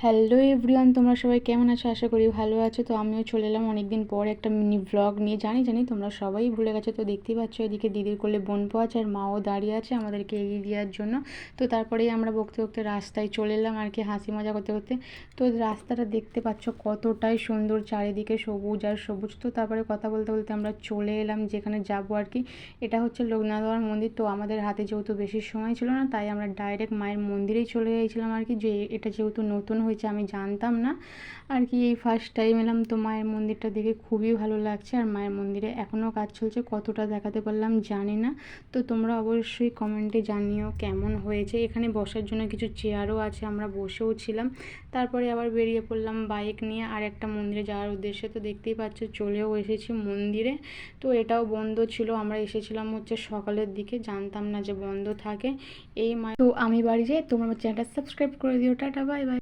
Hello everyone, তোমরা সবাই কেমন আছো? আশা করি ভালো আছো। তো আমিও চলে এলাম অনেক দিন পর একটা মিনি ব্লগ নিয়ে। জানি তোমরা সবাই ভুলে গেছো। তো দেখতেই পাচ্ছ এদিকে দিদির কোলে বোন পোয়াচ আর মাও দাঁড়িয়ে আছে আমাদেরকে এগিয়ে দেওয়ার জন্য। তো তারপরেই আমরা বকতে বকতে রাস্তায় চলে এলাম আর কি, হাসি মজা করতে করতে। তো রাস্তাটা দেখতে পাচ্ছ কতটাই সুন্দর, চারিদিকে সবুজ আর সবুজ। তো তারপরে কথা বলতে বলতে আমরা চলে এলাম যেখানে যাবো আর কি। এটা হচ্ছে লোকনাথ বাবার মন্দির। তো আমাদের হাতে যেহেতু বেশি সময় ছিল না, তাই আমরা ডাইরেক্ট মায়ের মন্দিরেই চলে গিয়েছিলাম আর কি। যে এটা যেহেতু নতুন হয়েছে আমি জানতাম না আর কি, এই ফার্স্ট টাইম এলাম। তো মায়ের মন্দিরটা দেখে খুবই ভালো লাগছে। আর মায়ের মন্দিরে এখনও কাজ চলছে, কতটা দেখাতে পারলাম জানি না। তো তোমরা অবশ্যই কমেন্টে জানিও কেমন হয়েছে। এখানে বসার জন্য কিছু চেয়ারও আছে, আমরা বসেও ছিলাম। তারপরে আবার বেরিয়ে পড়লাম বাইক নিয়ে আর একটা মন্দিরে যাওয়ার উদ্দেশ্যে। তো দেখতেই পাচ্ছ চলেও এসেছি মন্দিরে। তো এটাও বন্ধ ছিল, আমরা এসেছিলাম হচ্ছে সকালের দিকে, জানতাম না যে বন্ধ থাকে। এই তো আমি বাড়ি যাই। তোমরা আমার চ্যানেলটা সাবস্ক্রাইব করে দিও। Tata, bye bye.